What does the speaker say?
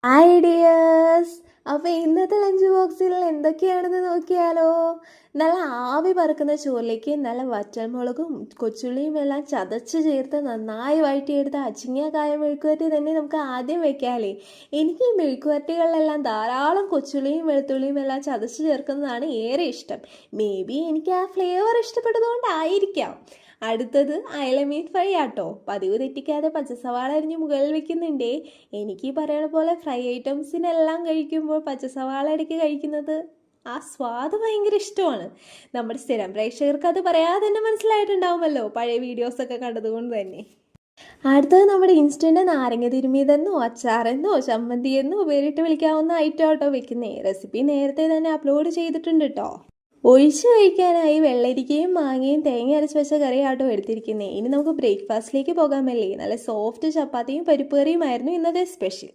Ideas. അപ്പോൾ ഇന്നത്തെ lunch ബോക്സിൽ എന്തൊക്കെയാണെന്ന് നോക്കിയാലോ. നല്ല ആവി പറക്കുന്ന ചോറിലേക്ക് നല്ല വറ്റൽമുളകും കൊച്ചുള്ളിയും എല്ലാം ചതച്ച് ചേർത്ത് നന്നായി വഴറ്റിയെടുത്ത അച്ചിങ്ങക്കായ മെഴുക്കുവരട്ടി തന്നെ നമുക്ക് ആദ്യം വെക്കാമല്ലേ. എനിക്ക് ഈ മെഴുക്കുവരട്ടികളിലെല്ലാം ധാരാളം കൊച്ചുള്ളിയും വെളുത്തുള്ളിയും എല്ലാം ചതച്ച് ചേർക്കുന്നതാണ് ഏറെ ഇഷ്ടം. മേ ബി എനിക്ക് ആ ഫ്ലേവർ ഇഷ്ടപ്പെട്ടതുകൊണ്ടായിരിക്കാം. അടുത്തത് അയലമീൻ ഫ്രൈ ആട്ടോ. പതിവ് തെറ്റിക്കാതെ പച്ചസവാള അരിഞ്ഞ് മുകളിൽ വെക്കുന്നുണ്ടേ. എനിക്ക് ഈ പറയണ പോലെ ഫ്രൈ ഐറ്റംസിനെല്ലാം കഴിക്കുമ്പോൾ പച്ചസവാള ഇടയ്ക്ക് കഴിക്കുന്നത് ആ സ്വാദ് ഭയങ്കര ഇഷ്ടമാണ്. നമ്മുടെ സ്ഥിരം പ്രേക്ഷകർക്ക് അത് പറയാതെ തന്നെ മനസ്സിലായിട്ടുണ്ടാവുമല്ലോ, പഴയ വീഡിയോസൊക്കെ കണ്ടതുകൊണ്ട് തന്നെ. അടുത്തത് നമ്മുടെ ഇൻസ്റ്റൻറ്റ് നാരങ്ങ തിരുമിയതെന്നോ അച്ചാറെന്നോ ചമ്മന്തി എന്നോ പേരിട്ട് വിളിക്കാവുന്ന ഐറ്റം ആട്ടോ വെക്കുന്നേ. റെസിപ്പി നേരത്തെ തന്നെ അപ്ലോഡ് ചെയ്തിട്ടുണ്ട് കേട്ടോ. ഒഴിച്ച് കഴിക്കാനായി വെള്ളരിക്കയും മാങ്ങയും തേങ്ങ അരച്ച് വെച്ച കറിയാട്ടോ എടുത്തിരിക്കുന്നത്. ഇനി നമുക്ക് ബ്രേക്ക്ഫാസ്റ്റിലേക്ക് പോകാമല്ലേ. നല്ല സോഫ്റ്റ് ചപ്പാത്തിയും പരിപ്പ് കറിയുമായിരുന്നു ഇന്നത്തെ സ്പെഷ്യൽ.